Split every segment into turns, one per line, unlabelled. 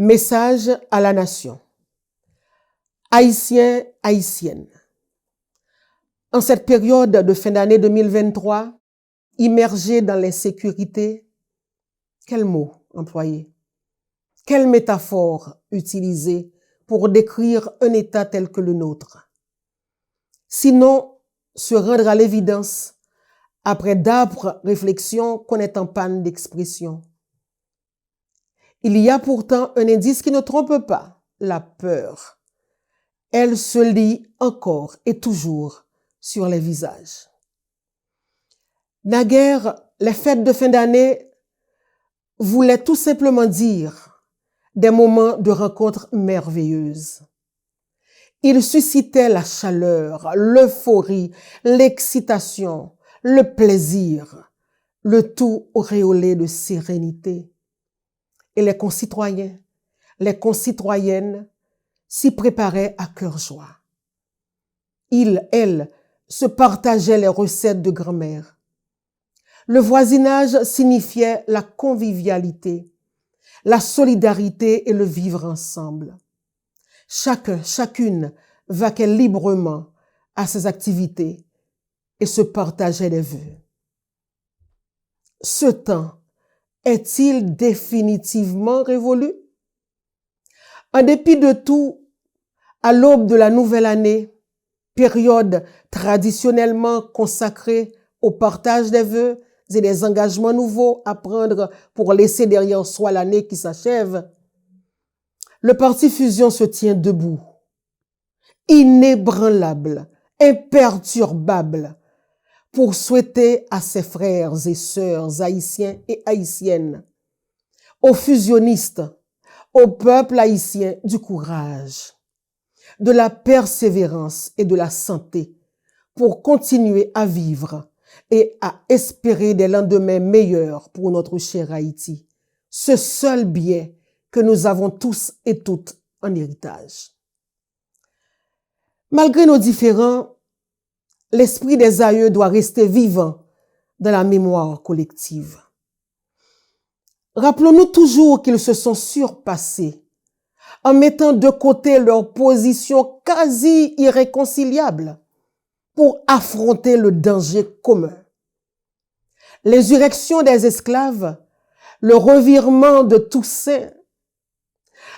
Message à la nation. Haïtiens, haïtiennes. En cette période de fin d'année 2023, immergés dans l'insécurité, quel mot employer? Quelle métaphore utiliser pour décrire un état tel que le nôtre? Sinon, se rendre à l'évidence, après d'âpres réflexions qu'on est en panne d'expression. Il y a pourtant un indice qui ne trompe pas, la peur. Elle se lit encore et toujours sur les visages. Naguère, les fêtes de fin d'année voulaient tout simplement dire des moments de rencontres merveilleuses. Ils suscitaient la chaleur, l'euphorie, l'excitation, le plaisir, le tout auréolé de sérénité. Et les concitoyens, les concitoyennes s'y préparaient à cœur joie. Ils, elles, se partageaient les recettes de grand-mère. Le voisinage signifiait la convivialité, la solidarité et le vivre ensemble. Chacun, chacune vaquait librement à ses activités et se partageait des vœux. Ce temps est-il définitivement révolu? En dépit de tout, à l'aube de la nouvelle année, période traditionnellement consacrée au partage des vœux et des engagements nouveaux à prendre pour laisser derrière soi l'année qui s'achève, le parti Fusion se tient debout, inébranlable, imperturbable, pour souhaiter à ses frères et sœurs haïtiens et haïtiennes, aux fusionnistes, au peuple haïtien du courage, de la persévérance et de la santé pour continuer à vivre et à espérer des lendemains meilleurs pour notre cher Haïti, ce seul bien que nous avons tous et toutes en héritage. Malgré nos différends, l'esprit des aïeux doit rester vivant dans la mémoire collective. Rappelons-nous toujours qu'ils se sont surpassés en mettant de côté leur position quasi irréconciliable pour affronter le danger commun. L'insurrection des esclaves, le revirement de Toussaint,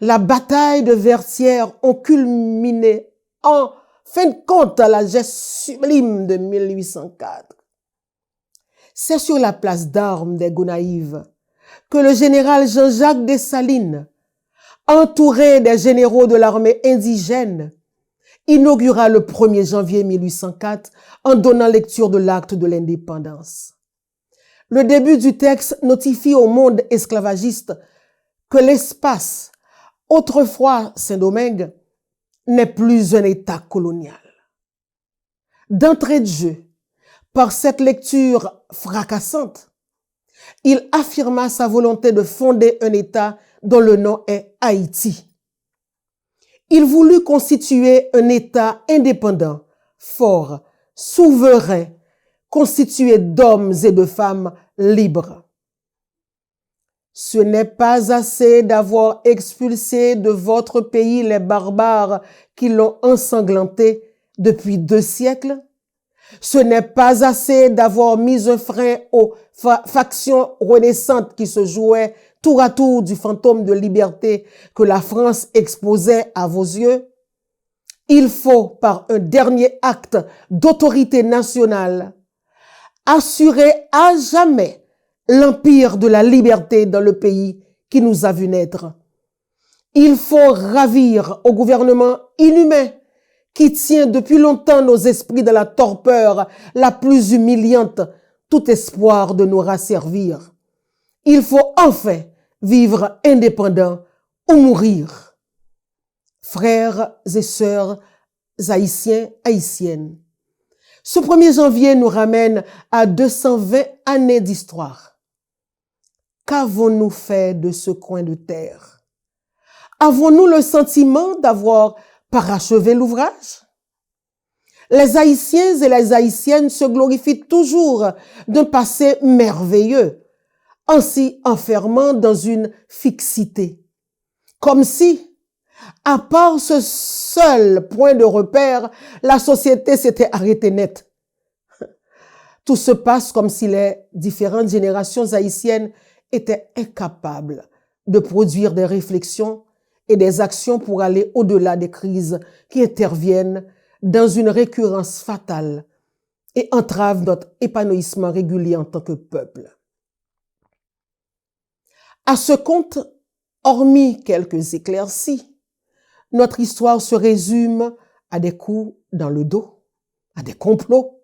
la bataille de Vertières ont culminé en fin de compte à la geste sublime de 1804. C'est sur la place d'armes des Gonaïves que le général Jean-Jacques Dessalines, entouré des généraux de l'armée indigène, inaugura le 1er janvier 1804 en donnant lecture de l'acte de l'indépendance. Le début du texte notifie au monde esclavagiste que l'espace, autrefois Saint-Domingue, n'est plus un État colonial. D'entrée de jeu, par cette lecture fracassante, il affirma sa volonté de fonder un État dont le nom est Haïti. Il voulut constituer un État indépendant, fort, souverain, constitué d'hommes et de femmes libres. Ce n'est pas assez d'avoir expulsé de votre pays les barbares qui l'ont ensanglanté depuis 2 siècles. Ce n'est pas assez d'avoir mis un frein aux factions renaissantes qui se jouaient tour à tour du fantôme de liberté que la France exposait à vos yeux. Il faut, par un dernier acte d'autorité nationale, assurer à jamais l'empire de la liberté dans le pays qui nous a vu naître. Il faut ravir au gouvernement inhumain qui tient depuis longtemps nos esprits dans la torpeur la plus humiliante, tout espoir de nous rasservir. Il faut enfin vivre indépendant ou mourir. Frères et sœurs haïtiens, haïtiennes, ce 1er janvier nous ramène à 220 années d'histoire. Qu'avons-nous fait de ce coin de terre? Avons-nous le sentiment d'avoir parachevé l'ouvrage? Les Haïtiens et les Haïtiennes se glorifient toujours d'un passé merveilleux, en s'y enfermant dans une fixité. Comme si, à part ce seul point de repère, la société s'était arrêtée net. Tout se passe comme si les différentes générations haïtiennes étaient incapables de produire des réflexions et des actions pour aller au-delà des crises qui interviennent dans une récurrence fatale et entravent notre épanouissement régulier en tant que peuple. À ce compte, hormis quelques éclaircies, notre histoire se résume à des coups dans le dos, à des complots,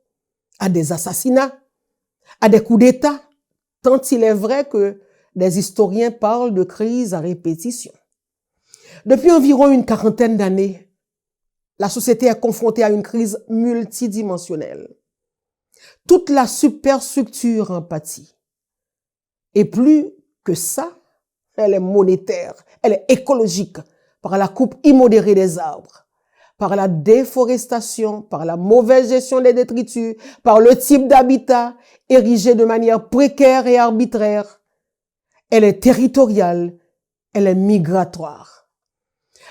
à des assassinats, à des coups d'État, tant il est vrai que des historiens parlent de crise à répétition. Depuis environ une quarantaine d'années, la société est confrontée à une crise multidimensionnelle. Toute la superstructure en pâtit. Et plus que ça, elle est monétaire, elle est écologique, par la coupe immodérée des arbres, par la déforestation, par la mauvaise gestion des détritus, par le type d'habitat érigé de manière précaire et arbitraire. Elle est territoriale, elle est migratoire.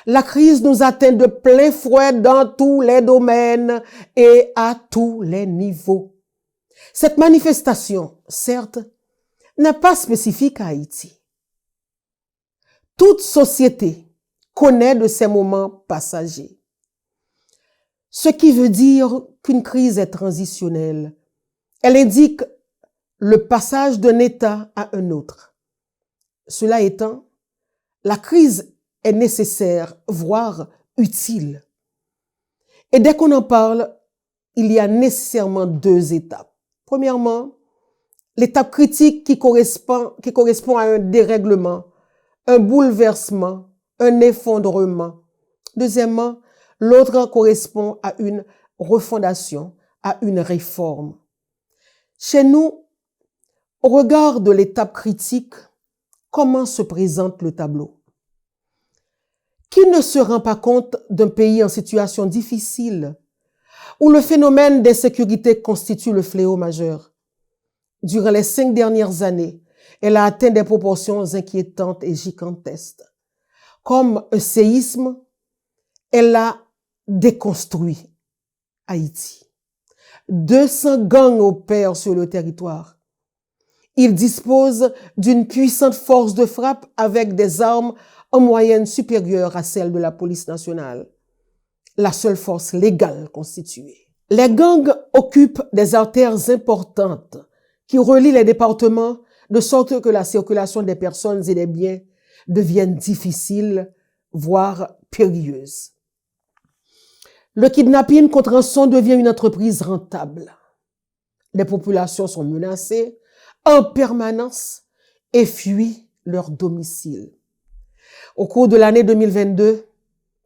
La crise nous atteint de plein fouet dans tous les domaines et à tous les niveaux. Cette manifestation, certes, n'est pas spécifique à Haïti. Toute société connaît de ces moments passagers. Ce qui veut dire qu'une crise est transitionnelle. Elle indique le passage d'un état à un autre. Cela étant, la crise est nécessaire, voire utile. Et dès qu'on en parle, il y a nécessairement deux étapes. Premièrement, l'étape critique qui correspond à un dérèglement, un bouleversement, un effondrement. Deuxièmement, l'autre correspond à une refondation, à une réforme. Chez nous, au regard de l'étape critique, comment se présente le tableau? Qui ne se rend pas compte d'un pays en situation difficile, où le phénomène d'insécurité constitue le fléau majeur? Durant les 5 dernières années, elle a atteint des proportions inquiétantes et gigantesques. Comme un séisme, elle a déconstruit Haïti. 200 gangs opèrent sur le territoire. Ils disposent d'une puissante force de frappe avec des armes en moyenne supérieures à celles de la police nationale, la seule force légale constituée. Les gangs occupent des artères importantes qui relient les départements de sorte que la circulation des personnes et des biens devienne difficile, voire périlleuse. Le kidnapping contre rançon devient une entreprise rentable. Les populations sont menacées en permanence et fuient leur domicile. Au cours de l'année 2022,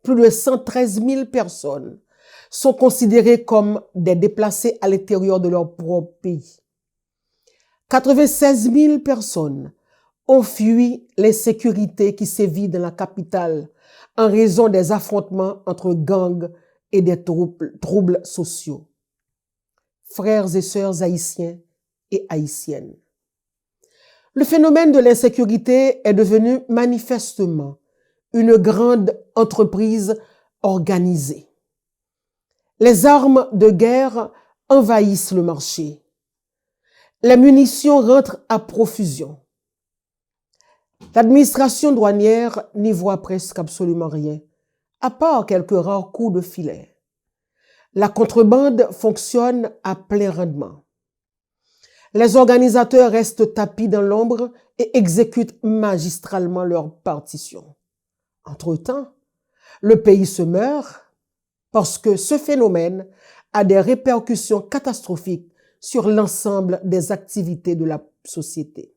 plus de 113 000 personnes sont considérées comme des déplacés à l'intérieur de leur propre pays. 96 000 personnes ont fui l'insécurité qui sévit dans la capitale en raison des affrontements entre gangs et des troubles sociaux. Frères et sœurs haïtiens et haïtiennes. Le phénomène de l'insécurité est devenu manifestement une grande entreprise organisée. Les armes de guerre envahissent le marché. Les munitions rentrent à profusion. L'administration douanière n'y voit presque absolument rien, à part quelques rares coups de filet. La contrebande fonctionne à plein rendement. Les organisateurs restent tapis dans l'ombre et exécutent magistralement leur partition. Entre-temps, le pays se meurt parce que ce phénomène a des répercussions catastrophiques sur l'ensemble des activités de la société.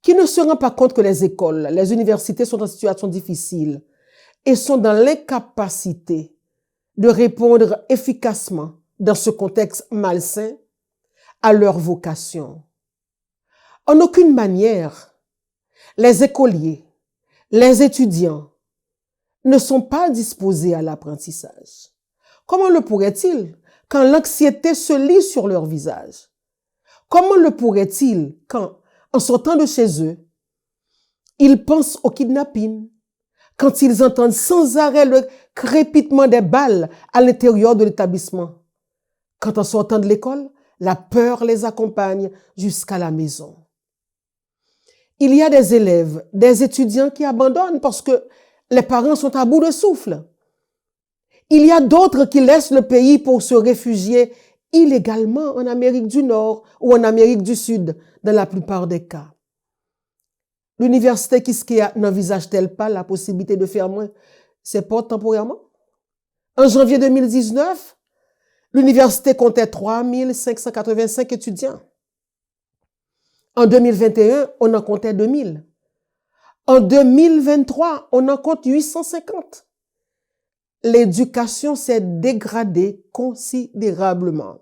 Qui ne se rend pas compte que les écoles, les universités sont en situation difficile et sont dans l'incapacité de répondre efficacement dans ce contexte malsain à leur vocation. En aucune manière, les écoliers, les étudiants ne sont pas disposés à l'apprentissage. Comment le pourraient-ils quand l'anxiété se lit sur leur visage? Comment le pourraient-ils quand, en sortant de chez eux, Ils pensent au kidnapping quand ils entendent sans arrêt le crépitement des balles à l'intérieur de l'établissement. Quand en sortant de l'école, la peur les accompagne jusqu'à la maison. Il y a des élèves, des étudiants qui abandonnent parce que les parents sont à bout de souffle. Il y a d'autres qui laissent le pays pour se réfugier illégalement en Amérique du Nord ou en Amérique du Sud, dans la plupart des cas. L'université Quisqueya n'envisage-t-elle pas la possibilité de fermer ses portes temporairement? En janvier 2019, l'université comptait 3 585 étudiants. En 2021, on en comptait 2000. En 2023, on en compte 850. L'éducation s'est dégradée considérablement.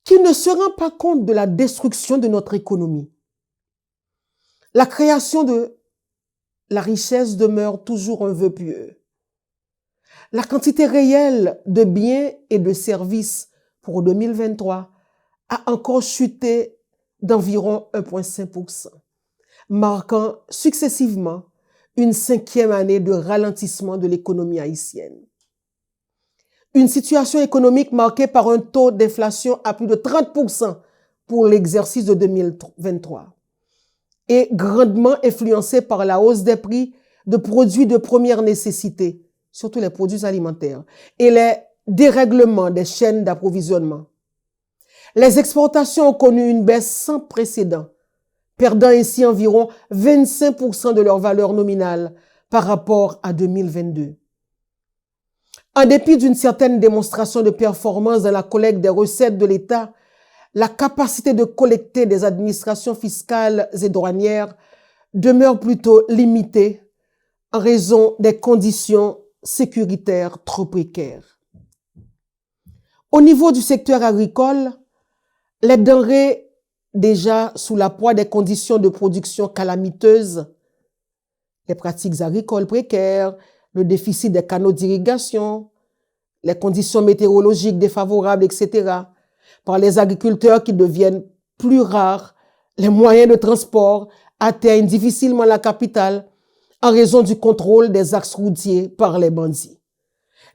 Qui ne se rend pas compte de la destruction de notre économie? La création de la richesse demeure toujours un vœu pieux. La quantité réelle de biens et de services pour 2023 a encore chuté d'environ 1,5%, marquant successivement une 5e année de ralentissement de l'économie haïtienne. Une situation économique marquée par un taux d'inflation à plus de 30% pour l'exercice de 2023 et grandement influencée par la hausse des prix de produits de première nécessité, surtout les produits alimentaires, et les dérèglements des chaînes d'approvisionnement. Les exportations ont connu une baisse sans précédent, perdant ainsi environ 25% de leur valeur nominale par rapport à 2022. En dépit d'une certaine démonstration de performance dans la collecte des recettes de l'État, la capacité de collecter des administrations fiscales et douanières demeure plutôt limitée en raison des conditions sécuritaires trop précaires. Au niveau du secteur agricole, les denrées déjà sous la proie des conditions de production calamiteuses, les pratiques agricoles précaires, le déficit des canaux d'irrigation, les conditions météorologiques défavorables, etc., par les agriculteurs qui deviennent plus rares, les moyens de transport atteignent difficilement la capitale en raison du contrôle des axes routiers par les bandits.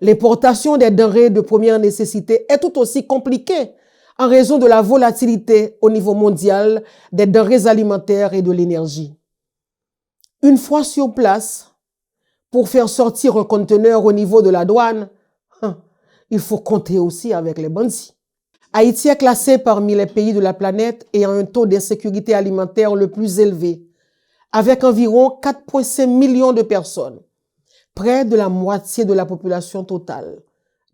L'importation des denrées de première nécessité est tout aussi compliquée en raison de la volatilité au niveau mondial des denrées alimentaires et de l'énergie. Une fois sur place, pour faire sortir un conteneur au niveau de la douane, il faut compter aussi avec les bandits. Haïti est classé parmi les pays de la planète ayant un taux d'insécurité alimentaire le plus élevé, avec environ 4,5 millions de personnes, près de la moitié de la population totale,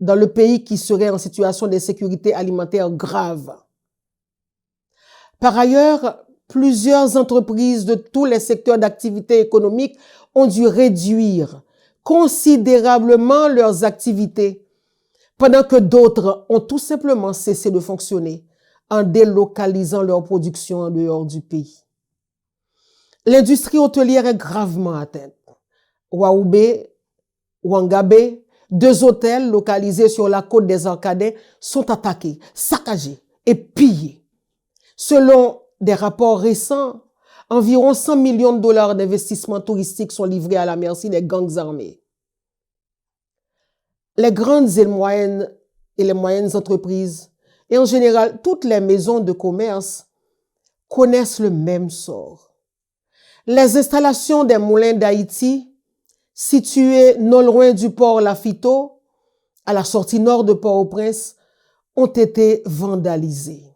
dans le pays qui serait en situation d'insécurité alimentaire grave. Par ailleurs, plusieurs entreprises de tous les secteurs d'activité économique ont dû réduire considérablement leurs activités, pendant que d'autres ont tout simplement cessé de fonctionner en délocalisant leur production en dehors du pays. L'industrie hôtelière est gravement atteinte. Waoubé, Ouangabé, 2 hôtels localisés sur la côte des Orcadins sont attaqués, saccagés et pillés. Selon des rapports récents, environ 100 millions de dollars d'investissements touristiques sont livrés à la merci des gangs armés. Les grandes et les moyennes entreprises, et en général toutes les maisons de commerce, connaissent le même sort. Les installations des moulins d'Haïti, situées non loin du port Lafito, à la sortie nord de Port-au-Prince, ont été vandalisées.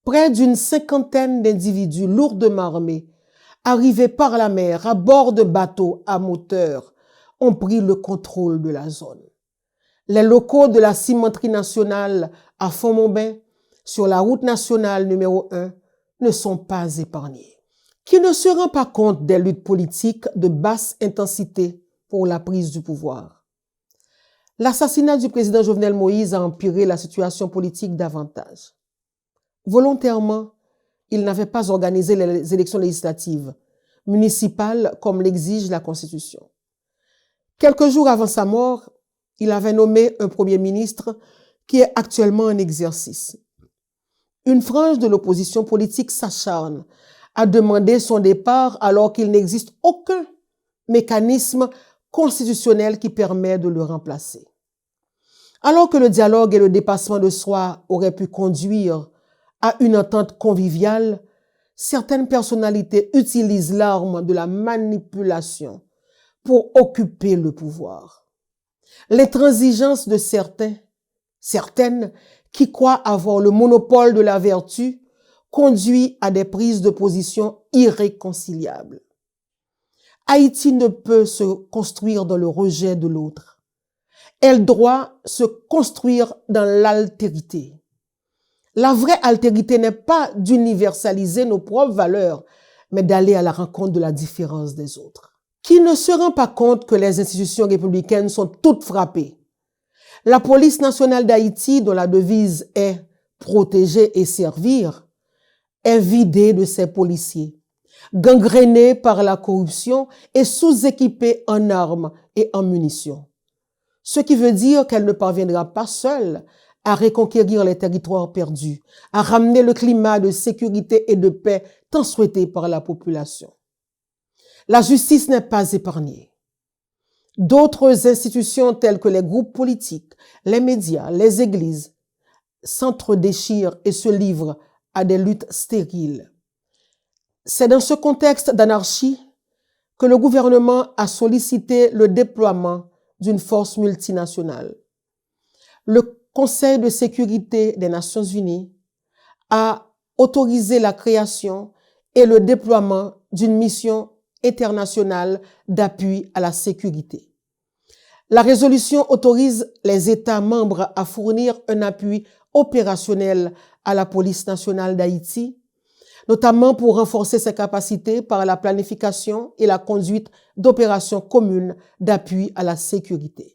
Près d'une 50aine d'individus lourdement armés, arrivés par la mer à bord de bateaux à moteur, ont pris le contrôle de la zone. Les locaux de la cimenterie nationale à Font-Monbin, sur la route nationale numéro 1, ne sont pas épargnés. Qui ne se rend pas compte des luttes politiques de basse intensité pour la prise du pouvoir? L'assassinat du président Jovenel Moïse a empiré la situation politique davantage. Volontairement, il n'avait pas organisé les élections législatives, municipales comme l'exige la Constitution. Quelques jours avant sa mort, il avait nommé un premier ministre qui est actuellement en exercice. Une frange de l'opposition politique s'acharne a demandé son départ alors qu'il n'existe aucun mécanisme constitutionnel qui permet de le remplacer. Alors que le dialogue et le dépassement de soi auraient pu conduire à une entente conviviale, certaines personnalités utilisent l'arme de la manipulation pour occuper le pouvoir. L'intransigeance de certaines qui croient avoir le monopole de la vertu conduit à des prises de position irréconciliables. Haïti ne peut se construire dans le rejet de l'autre. Elle doit se construire dans l'altérité. La vraie altérité n'est pas d'universaliser nos propres valeurs, mais d'aller à la rencontre de la différence des autres. Qui ne se rend pas compte que les institutions républicaines sont toutes frappées? La police nationale d'Haïti, dont la devise est « protéger et servir », est vidée de ses policiers, gangrénée par la corruption et sous-équipée en armes et en munitions. Ce qui veut dire qu'elle ne parviendra pas seule à reconquérir les territoires perdus, à ramener le climat de sécurité et de paix tant souhaité par la population. La justice n'est pas épargnée. D'autres institutions telles que les groupes politiques, les médias, les églises s'entre-déchirent et se livrent à des luttes stériles. C'est dans ce contexte d'anarchie que le gouvernement a sollicité le déploiement d'une force multinationale. Le Conseil de sécurité des Nations Unies a autorisé la création et le déploiement d'une mission internationale d'appui à la sécurité. La résolution autorise les États membres à fournir un appui opérationnel à la police nationale d'Haïti, notamment pour renforcer ses capacités par la planification et la conduite d'opérations communes d'appui à la sécurité.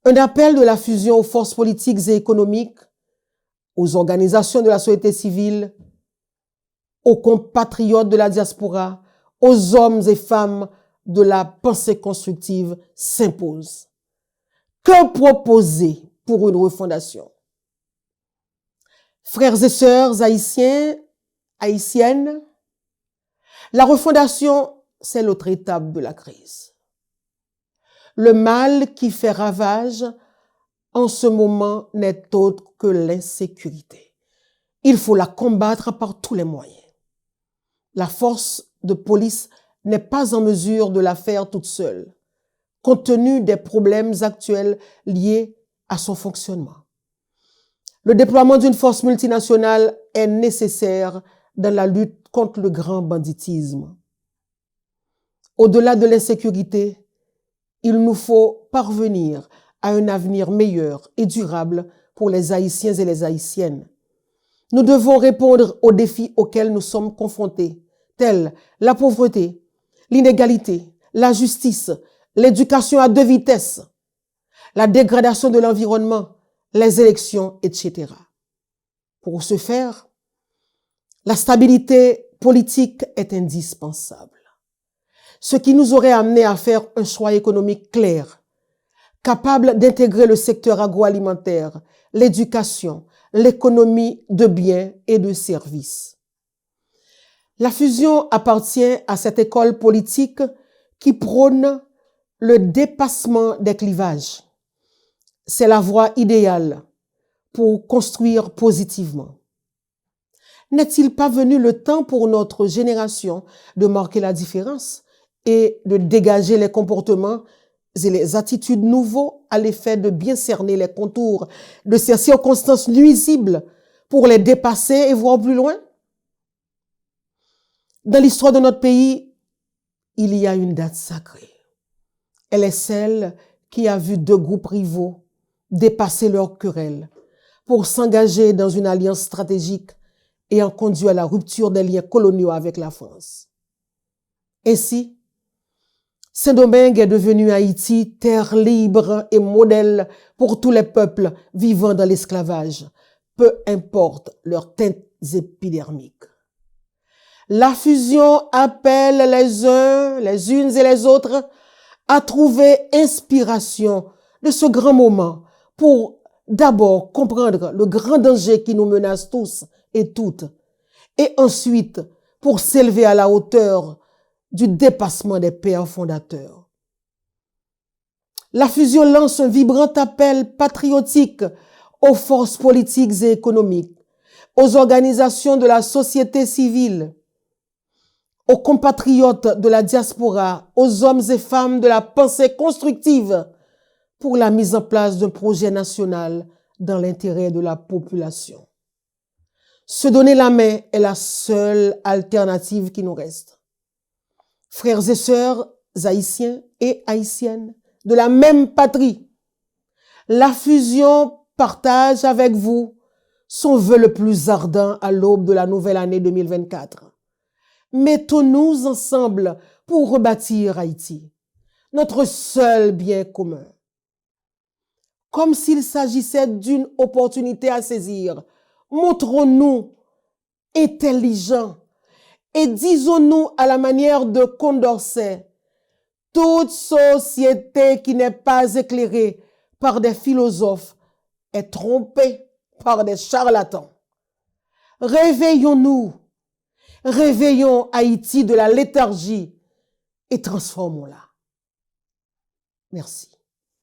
Un appel de la fusion aux forces politiques et économiques, aux organisations de la société civile, aux compatriotes de la diaspora, aux hommes et femmes de la pensée constructive s'impose. Que proposer pour une refondation? Frères et sœurs haïtiens, haïtiennes, la refondation, c'est l'autre étape de la crise. Le mal qui fait ravage en ce moment n'est autre que l'insécurité. Il faut la combattre par tous les moyens. La force de police n'est pas en mesure de la faire toute seule, compte tenu des problèmes actuels liés à son fonctionnement. Le déploiement d'une force multinationale est nécessaire dans la lutte contre le grand banditisme. Au-delà de l'insécurité, il nous faut parvenir à un avenir meilleur et durable pour les Haïtiens et les Haïtiennes. Nous devons répondre aux défis auxquels nous sommes confrontés, tels la pauvreté, l'inégalité, la justice, l'éducation à deux vitesses, la dégradation de l'environnement, les élections, etc. Pour ce faire, la stabilité politique est indispensable. Ce qui nous aurait amené à faire un choix économique clair, capable d'intégrer le secteur agroalimentaire, l'éducation, l'économie de biens et de services. La fusion appartient à cette école politique qui prône le dépassement des clivages. C'est la voie idéale pour construire positivement. N'est-il pas venu le temps pour notre génération de marquer la différence et de dégager les comportements et les attitudes nouveaux à l'effet de bien cerner les contours de ces circonstances nuisibles pour les dépasser et voir plus loin? Dans l'histoire de notre pays, il y a une date sacrée. Elle est celle qui a vu deux groupes rivaux dépasser leurs querelles pour s'engager dans une alliance stratégique ayant conduit à la rupture des liens coloniaux avec la France. Ainsi, Saint-Domingue est devenu Haïti terre libre et modèle pour tous les peuples vivant dans l'esclavage, peu importe leurs teintes épidermiques. La fusion appelle les uns, les unes et les autres à trouver inspiration de ce grand moment pour d'abord comprendre le grand danger qui nous menace tous et toutes, et ensuite pour s'élever à la hauteur du dépassement des pères fondateurs. La fusion lance un vibrant appel patriotique aux forces politiques et économiques, aux organisations de la société civile, aux compatriotes de la diaspora, aux hommes et femmes de la pensée constructive pour la mise en place d'un projet national dans l'intérêt de la population. Se donner la main est la seule alternative qui nous reste. Frères et sœurs haïtiens et haïtiennes de la même patrie, la fusion partage avec vous son vœu le plus ardent à l'aube de la nouvelle année 2024. Mettons-nous ensemble pour rebâtir Haïti, notre seul bien commun. Comme s'il s'agissait d'une opportunité à saisir, montrons-nous intelligents et disons-nous à la manière de Condorcet, toute société qui n'est pas éclairée par des philosophes est trompée par des charlatans. Réveillons-nous, réveillons Haïti de la léthargie et transformons-la. Merci.